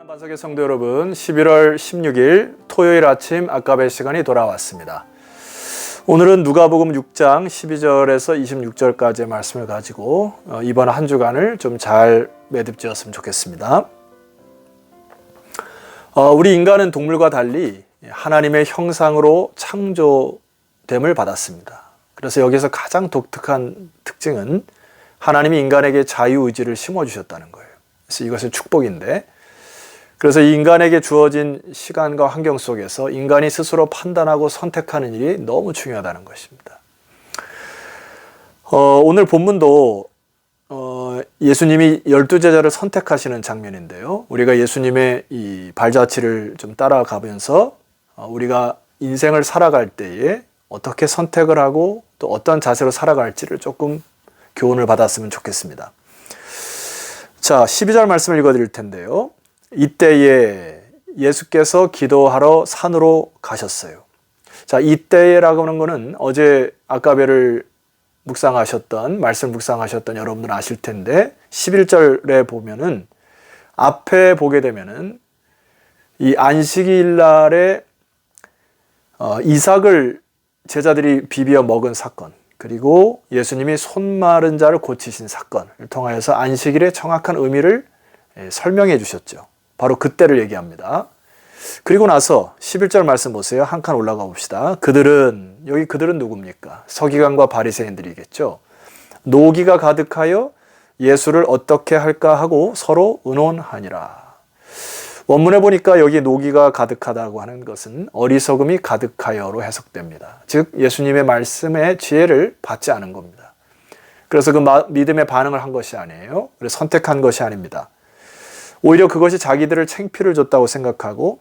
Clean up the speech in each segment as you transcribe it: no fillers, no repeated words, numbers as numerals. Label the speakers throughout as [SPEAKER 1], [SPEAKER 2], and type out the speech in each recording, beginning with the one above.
[SPEAKER 1] 반석의 성도 여러분, 11월 16일 토요일 아침 아까베 시간이 돌아왔습니다. 오늘은 누가복음 6장 12절에서 26절까지의 말씀을 가지고 이번 한 주간을 좀 잘 매듭지었으면 좋겠습니다. 우리 인간은 동물과 달리 하나님의 형상으로 창조됨을 받았습니다. 그래서 여기서 가장 독특한 특징은 하나님이 인간에게 자유의지를 심어주셨다는 거예요. 그래서 이것은 축복인데, 그래서 이 인간에게 주어진 시간과 환경 속에서 인간이 스스로 판단하고 선택하는 일이 너무 중요하다는 것입니다. 오늘 본문도 예수님이 12제자를 선택하시는 장면인데요. 우리가 예수님의 이 발자취를 좀 따라가면서 우리가 인생을 살아갈 때에 어떻게 선택을 하고 또 어떤 자세로 살아갈지를 조금 교훈을 받았으면 좋겠습니다. 자, 12절 말씀을 읽어드릴 텐데요. 이때에 예수께서 기도하러 산으로 가셨어요. 자, 이때라고 하는 것은 어제 아까베를 말씀 묵상하셨던 여러분들 아실 텐데 11절에 보면은 앞에 보게 되면은 이 안식일 날에 이삭을 제자들이 비비어 먹은 사건, 그리고 예수님이 손 마른 자를 고치신 사건을 통하여서 안식일의 정확한 의미를 설명해 주셨죠. 바로 그때를 얘기합니다. 그리고 나서 11절 말씀 보세요. 한 칸 올라가 봅시다. 그들은 누굽니까? 서기관과 바리새인들이겠죠. 노기가 가득하여 예수를 어떻게 할까 하고 서로 의논하니라. 원문에 보니까 여기 노기가 가득하다고 하는 것은 어리석음이 가득하여로 해석됩니다. 즉 예수님의 말씀의 지혜를 받지 않은 겁니다. 그래서 그 믿음의 반응을 한 것이 아니에요. 그래서 선택한 것이 아닙니다. 오히려 그것이 자기들을 창피를 줬다고 생각하고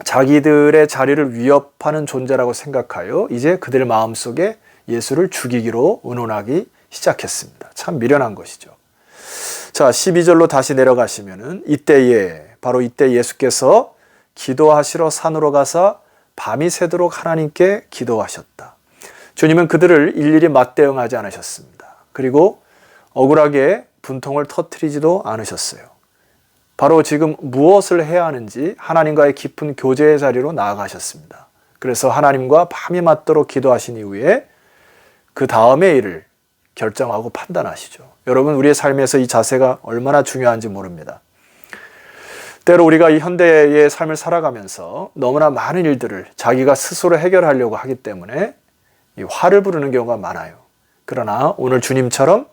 [SPEAKER 1] 자기들의 자리를 위협하는 존재라고 생각하여 이제 그들 마음속에 예수를 죽이기로 의논하기 시작했습니다. 참 미련한 것이죠. 자, 12절로 다시 내려가시면은 바로 이때 예수께서 기도하시러 산으로 가사 밤이 새도록 하나님께 기도하셨다. 주님은 그들을 일일이 맞대응하지 않으셨습니다. 그리고 억울하게 분통을 터뜨리지도 않으셨어요. 바로 지금 무엇을 해야 하는지 하나님과의 깊은 교제의 자리로 나아가셨습니다. 그래서 하나님과 밤이 맞도록 기도하신 이후에 그 다음의 일을 결정하고 판단하시죠. 여러분, 우리의 삶에서 이 자세가 얼마나 중요한지 모릅니다. 때로 우리가 이 현대의 삶을 살아가면서 너무나 많은 일들을 자기가 스스로 해결하려고 하기 때문에 이 화를 부르는 경우가 많아요. 그러나 오늘 주님처럼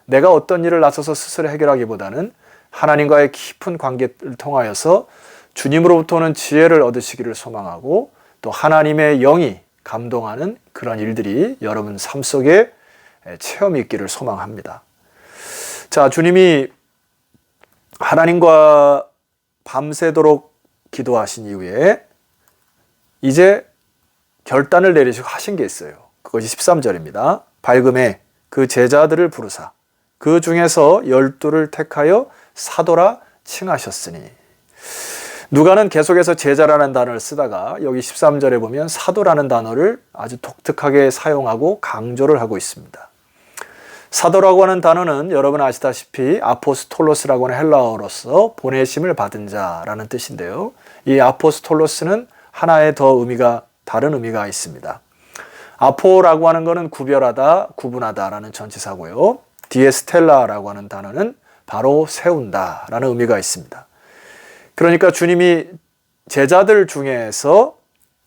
[SPEAKER 1] 내가 어떤 일을 나서서 스스로 해결하기보다는 하나님과의 깊은 관계를 통하여서 주님으로부터는 지혜를 얻으시기를 소망하고 또 하나님의 영이 감동하는 그런 일들이 여러분 삶 속에 체험이 있기를 소망합니다. 자, 주님이 하나님과 밤새도록 기도하신 이후에 이제 결단을 내리시고 하신 게 있어요. 그것이 13절입니다. 밝음에 그 제자들을 부르사 그 중에서 12를 택하여 사도라 칭하셨으니. 누가는 계속해서 제자라는 단어를 쓰다가 여기 13절에 보면 사도라는 단어를 아주 독특하게 사용하고 강조를 하고 있습니다. 사도라고 하는 단어는 여러분 아시다시피 아포스톨로스라고 하는 헬라어로서 보내심을 받은 자라는 뜻인데요. 이 아포스톨로스는 하나의 다른 의미가 있습니다. 아포라고 하는 것은 구별하다, 구분하다라는 전치사고요. 뒤에 스텔라라고 하는 단어는 바로 세운다라는 의미가 있습니다. 그러니까 주님이 제자들 중에서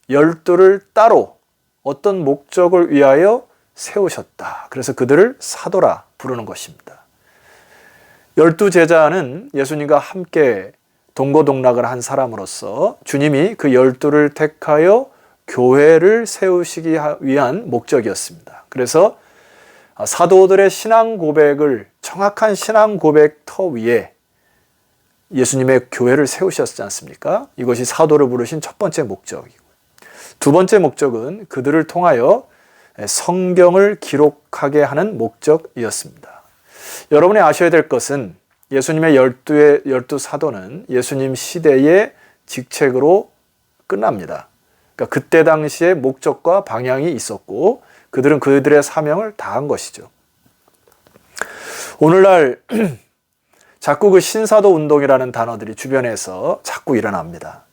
[SPEAKER 1] 12를 따로 어떤 목적을 위하여 세우셨다. 그래서 그들을 사도라 부르는 것입니다. 12제자는 예수님과 함께 동고동락을 한 사람으로서 주님이 그 12를 택하여 교회를 세우시기 위한 목적이었습니다. 그래서 사도들의 정확한 신앙 고백터 위에 예수님의 교회를 세우셨지 않습니까? 이것이 사도를 부르신 첫 번째 목적이고, 두 번째 목적은 그들을 통하여 성경을 기록하게 하는 목적이었습니다. 여러분이 아셔야 될 것은 예수님의 12 사도는 예수님 시대의 직책으로 끝납니다. 그러니까 그때 당시에 목적과 방향이 있었고 그들은 그들의 사명을 다한 것이죠. 오늘날 자꾸 그 신사도 운동이라는 단어들이 주변에서 자꾸 일어납니다.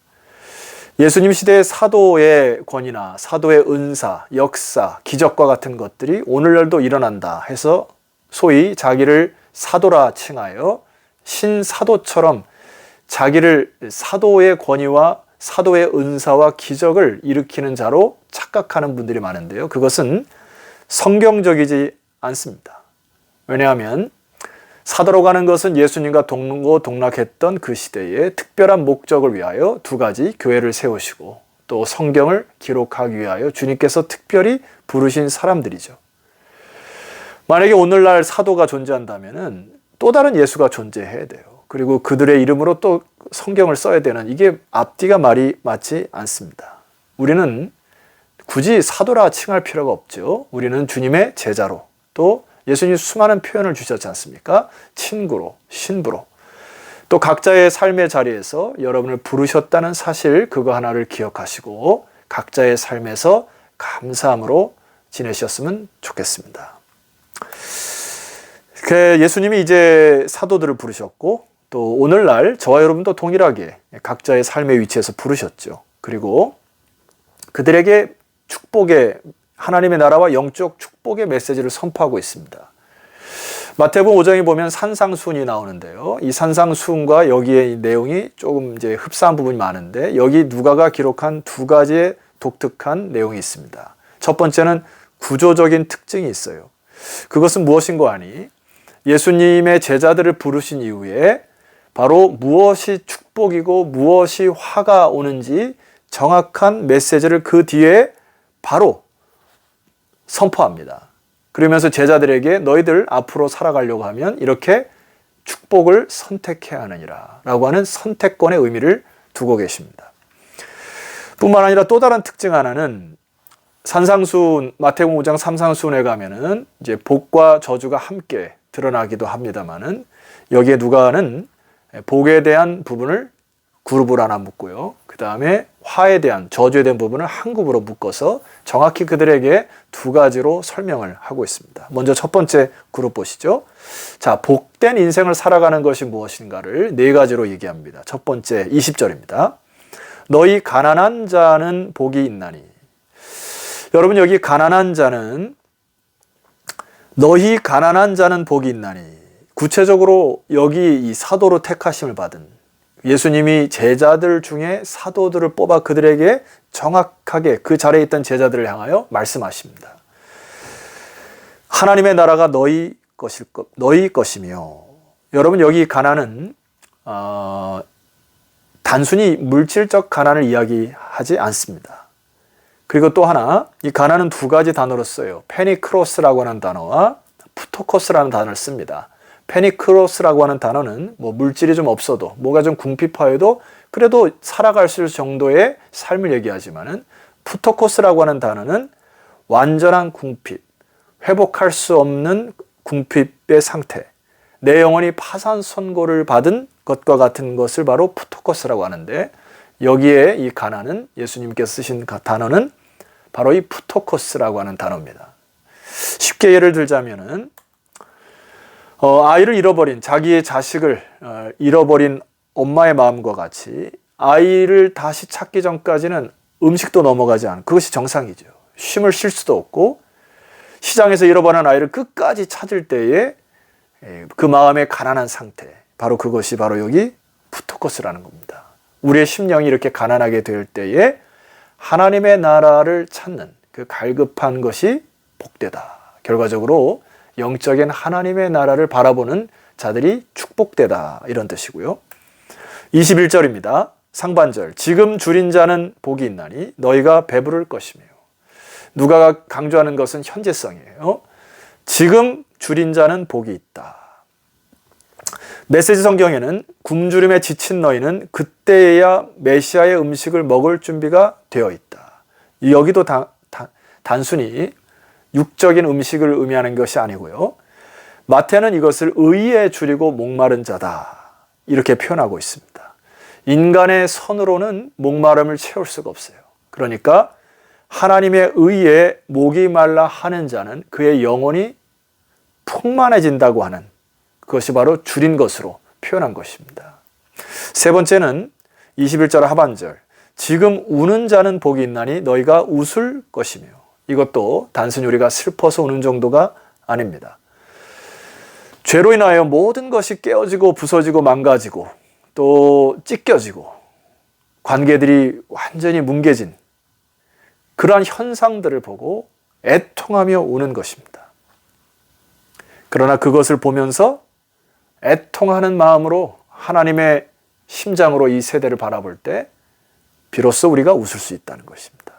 [SPEAKER 1] 예수님 시대의 사도의 권위나 사도의 은사, 역사, 기적과 같은 것들이 오늘날도 일어난다 해서 소위 자기를 사도라 칭하여 신사도처럼 자기를 사도의 권위와 사도의 은사와 기적을 일으키는 자로 착각하는 분들이 많은데요. 그것은 성경적이지 않습니다. 왜냐하면 사도로 가는 것은 예수님과 동고동락했던 그 시대에 특별한 목적을 위하여 두 가지 교회를 세우시고 또 성경을 기록하기 위하여 주님께서 특별히 부르신 사람들이죠. 만약에 오늘날 사도가 존재한다면 또 다른 예수가 존재해야 돼요. 그리고 그들의 이름으로 또 성경을 써야 되는, 이게 앞뒤가 말이 맞지 않습니다. 우리는 굳이 사도라 칭할 필요가 없죠. 우리는 주님의 제자로, 또 예수님 수많은 표현을 주셨지 않습니까? 친구로, 신부로. 또 각자의 삶의 자리에서 여러분을 부르셨다는 사실, 그거 하나를 기억하시고 각자의 삶에서 감사함으로 지내셨으면 좋겠습니다. 예수님이 이제 사도들을 부르셨고 또 오늘날 저와 여러분도 동일하게 각자의 삶의 위치에서 부르셨죠. 그리고 그들에게 축복의, 하나님의 나라와 영적 축복의 메시지를 선포하고 있습니다. 마태복음 5장에 보면 산상수훈이 나오는데요. 이 산상수훈과 여기에 내용이 조금 이제 흡사한 부분이 많은데, 여기 누가가 기록한 두 가지의 독특한 내용이 있습니다. 첫 번째는 구조적인 특징이 있어요. 그것은 무엇인고 하니, 예수님의 제자들을 부르신 이후에 바로 무엇이 축복이고 무엇이 화가 오는지 정확한 메시지를 그 뒤에 바로 선포합니다. 그러면서 제자들에게 너희들 앞으로 살아가려고 하면 이렇게 축복을 선택해야 하느니라 라고 하는 선택권의 의미를 두고 계십니다. 뿐만 아니라 또 다른 특징 하나는, 산상수훈, 마태복음 5장 산상수훈에 가면은 이제 복과 저주가 함께 드러나기도 합니다만은, 여기에 누가는 복에 대한 부분을 그룹으로 하나 묶고요. 그 다음에 화에 대한, 저주에 대한 부분을 한 그룹으로 묶어서 정확히 그들에게 두 가지로 설명을 하고 있습니다. 먼저 첫 번째 그룹 보시죠. 자, 복된 인생을 살아가는 것이 무엇인가를 네 가지로 얘기합니다. 첫 번째 20절입니다. 너희 가난한 자는 복이 있나니. 여러분, 여기 가난한 자는, 너희 가난한 자는 복이 있나니, 구체적으로 여기 이 사도로 택하심을 받은 예수님이 제자들 중에 사도들을 뽑아 그들에게 정확하게 그 자리에 있던 제자들을 향하여 말씀하십니다. 하나님의 나라가 너희 것이며. 여러분, 여기 가난은 단순히 물질적 가난을 이야기하지 않습니다. 그리고 또 하나, 이 가난은 두 가지 단어로 써요. 페니크로스라고 하는 단어와 푸토코스라는 단어를 씁니다. 페니크로스라고 하는 단어는 뭐 물질이 좀 없어도, 뭐가 좀 궁핍하여도 그래도 살아갈 수 있을 정도의 삶을 얘기하지만은, 푸토코스라고 하는 단어는 완전한 궁핍, 회복할 수 없는 궁핍의 상태, 내 영혼이 파산 선고를 받은 것과 같은 것을 바로 푸토코스라고 하는데, 여기에 이 가난은, 예수님께서 쓰신 단어는 바로 이 푸토코스라고 하는 단어입니다. 쉽게 예를 들자면은, 아이를 잃어버린, 자기의 자식을 잃어버린 엄마의 마음과 같이 아이를 다시 찾기 전까지는 음식도 넘어가지 않은, 그것이 정상이죠. 쉼을 쉴 수도 없고, 시장에서 잃어버린 아이를 끝까지 찾을 때에 그 마음의 가난한 상태, 바로 그것이 바로 여기 푸토코스라는 겁니다. 우리의 심령이 이렇게 가난하게 될 때에 하나님의 나라를 찾는 그 갈급한 것이 복되다. 결과적으로 영적인 하나님의 나라를 바라보는 자들이 축복되다, 이런 뜻이고요. 21절입니다. 상반절. 지금 줄인 자는 복이 있나니 너희가 배부를 것이며. 누가가 강조하는 것은 현재성이에요. 지금 줄인 자는 복이 있다. 메시지 성경에는 굶주림에 지친 너희는 그때야 메시아의 음식을 먹을 준비가 되어 있다. 여기도 단순히 육적인 음식을 의미하는 것이 아니고요. 마태는 이것을 의에 줄이고 목마른 자다, 이렇게 표현하고 있습니다. 인간의 선으로는 목마름을 채울 수가 없어요. 그러니까 하나님의 의에 목이 말라 하는 자는 그의 영혼이 풍만해진다고 하는, 그것이 바로 줄인 것으로 표현한 것입니다. 세 번째는 21절 하반절, 지금 우는 자는 복이 있나니 너희가 웃을 것이며, 이것도 단순히 우리가 슬퍼서 우는 정도가 아닙니다. 죄로 인하여 모든 것이 깨어지고 부서지고 망가지고 또 찢겨지고 관계들이 완전히 뭉개진 그러한 현상들을 보고 애통하며 우는 것입니다. 그러나 그것을 보면서 애통하는 마음으로 하나님의 심장으로 이 세대를 바라볼 때 비로소 우리가 웃을 수 있다는 것입니다.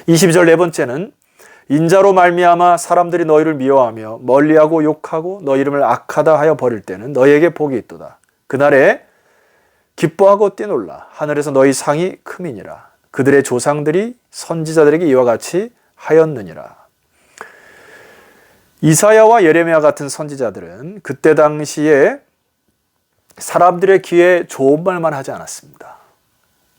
[SPEAKER 1] 22절 네 번째는 인자로 말미암아 사람들이 너희를 미워하며 멀리하고 욕하고 너 이름을 악하다 하여 버릴 때는 너희에게 복이 있도다. 그날에 기뻐하고 뛰놀라. 하늘에서 너희 상이 크미니라. 그들의 조상들이 선지자들에게 이와 같이 하였느니라. 이사야와 예레미야 같은 선지자들은 그때 당시에 사람들의 귀에 좋은 말만 하지 않았습니다.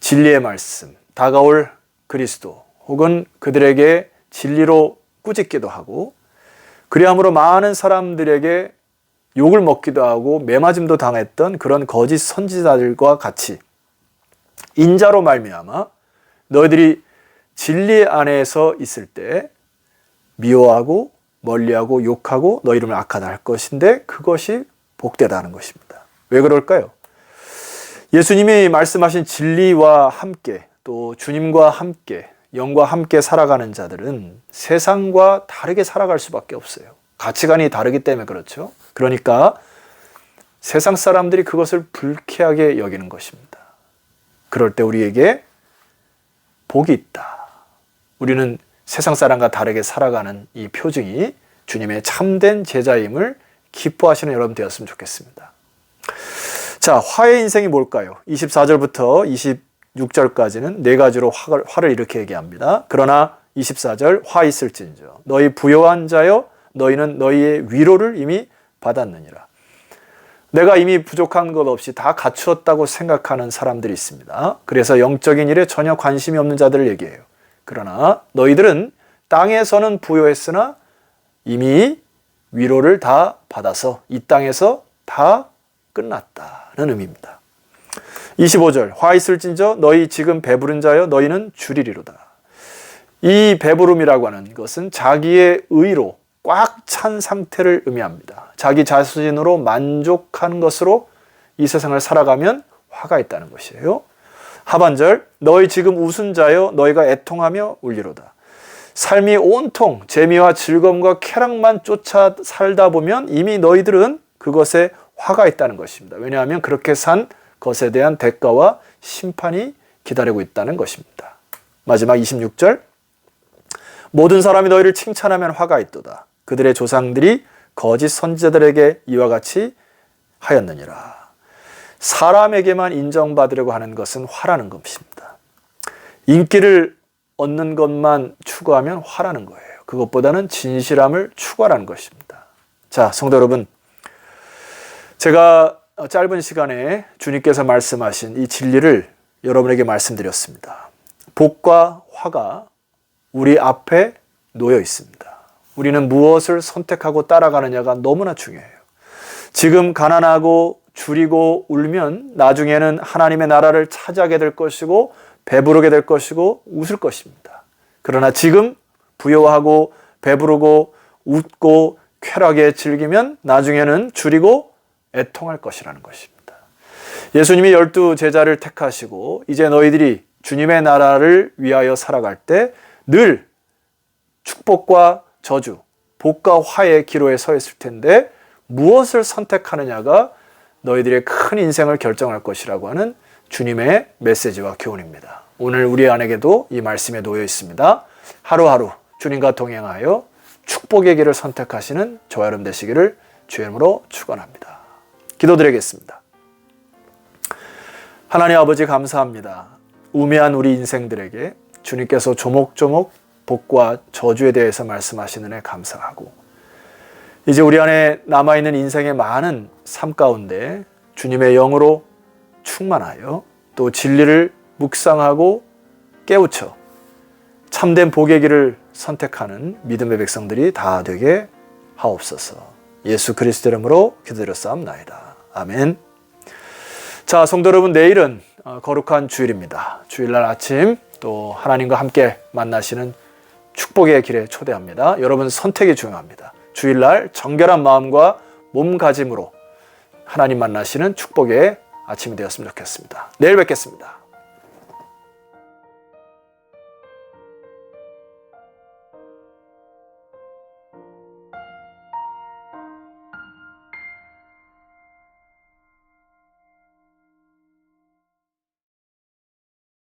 [SPEAKER 1] 진리의 말씀, 다가올 그리스도 혹은 그들에게 진리로 꾸짖기도 하고, 그리함으로 많은 사람들에게 욕을 먹기도 하고 매맞음도 당했던 그런 거짓 선지자들과 같이 인자로 말미암아 너희들이 진리 안에서 있을 때 미워하고 멀리하고 욕하고 너 이름을 악하다 할 것인데 그것이 복되다 하는 것입니다. 왜 그럴까요? 예수님이 말씀하신 진리와 함께 또 주님과 함께 영과 함께 살아가는 자들은 세상과 다르게 살아갈 수밖에 없어요. 가치관이 다르기 때문에 그렇죠. 그러니까 세상 사람들이 그것을 불쾌하게 여기는 것입니다. 그럴 때 우리에게 복이 있다. 우리는 세상 사람과 다르게 살아가는 이 표징이 주님의 참된 제자임을 기뻐하시는 여러분 되었으면 좋겠습니다. 자, 화의 인생이 뭘까요? 24절부터 26절까지는 네 가지로 화를 이렇게 얘기합니다. 그러나 24절 화 있을진저 너희 부요한 자여 너희는 너희의 위로를 이미 받았느니라. 내가 이미 부족한 것 없이 다 갖추었다고 생각하는 사람들이 있습니다. 그래서 영적인 일에 전혀 관심이 없는 자들을 얘기해요. 그러나 너희들은 땅에서는 부요했으나 이미 위로를 다 받아서 이 땅에서 다 끝났다는 의미입니다. 25절 화 있을진저 너희 지금 배부른 자여 너희는 줄이리로다. 이 배부름이라고 하는 것은 자기의 의로 꽉 찬 상태를 의미합니다. 자기 자신으로 만족한 것으로 이 세상을 살아가면 화가 있다는 것이에요. 하반절 너희 지금 웃은 자여 너희가 애통하며 울리로다. 삶이 온통 재미와 즐거움과 쾌락만 쫓아 살다 보면 이미 너희들은 그것에 화가 있다는 것입니다. 왜냐하면 그렇게 산 것에 대한 대가와 심판이 기다리고 있다는 것입니다. 마지막 26절 모든 사람이 너희를 칭찬하면 화가 있도다. 그들의 조상들이 거짓 선지자들에게 이와 같이 하였느니라. 사람에게만 인정받으려고 하는 것은 화라는 것입니다. 인기를 얻는 것만 추구하면 화라는 거예요. 그것보다는 진실함을 추구하라는 것입니다. 자, 성도 여러분, 제가 짧은 시간에 주님께서 말씀하신 이 진리를 여러분에게 말씀드렸습니다. 복과 화가 우리 앞에 놓여 있습니다. 우리는 무엇을 선택하고 따라가느냐가 너무나 중요해요. 지금 가난하고 줄이고 울면 나중에는 하나님의 나라를 차지하게 될 것이고 배부르게 될 것이고 웃을 것입니다. 그러나 지금 부여하고 배부르고 웃고 쾌락에 즐기면 나중에는 줄이고 애통할 것이라는 것입니다. 예수님이 12 제자를 택하시고 이제 너희들이 주님의 나라를 위하여 살아갈 때 늘 축복과 저주, 복과 화의 기로에 서 있을 텐데 무엇을 선택하느냐가 너희들의 큰 인생을 결정할 것이라고 하는 주님의 메시지와 교훈입니다. 오늘 우리 안에게도 이 말씀에 놓여 있습니다. 하루하루 주님과 동행하여 축복의 길을 선택하시는 저와 여러분 되시기를 주의 이름으로 축원합니다. 기도드리겠습니다. 하나님 아버지 감사합니다. 우매한 우리 인생들에게 주님께서 조목조목 복과 저주에 대해서 말씀하시는 애 감사하고 이제 우리 안에 남아있는 인생의 많은 삶 가운데 주님의 영으로 충만하여 또 진리를 묵상하고 깨우쳐 참된 복의 길을 선택하는 믿음의 백성들이 다 되게 하옵소서. 예수 그리스도 이름으로 기도드렸사옵나이다. 아멘. 자, 성도 여러분, 내일은 거룩한 주일입니다. 주일날 아침 또 하나님과 함께 만나시는 축복의 길에 초대합니다. 여러분 선택이 중요합니다. 주일날 정결한 마음과 몸가짐으로 하나님 만나시는 축복의 아침이 되었으면 좋겠습니다. 내일 뵙겠습니다.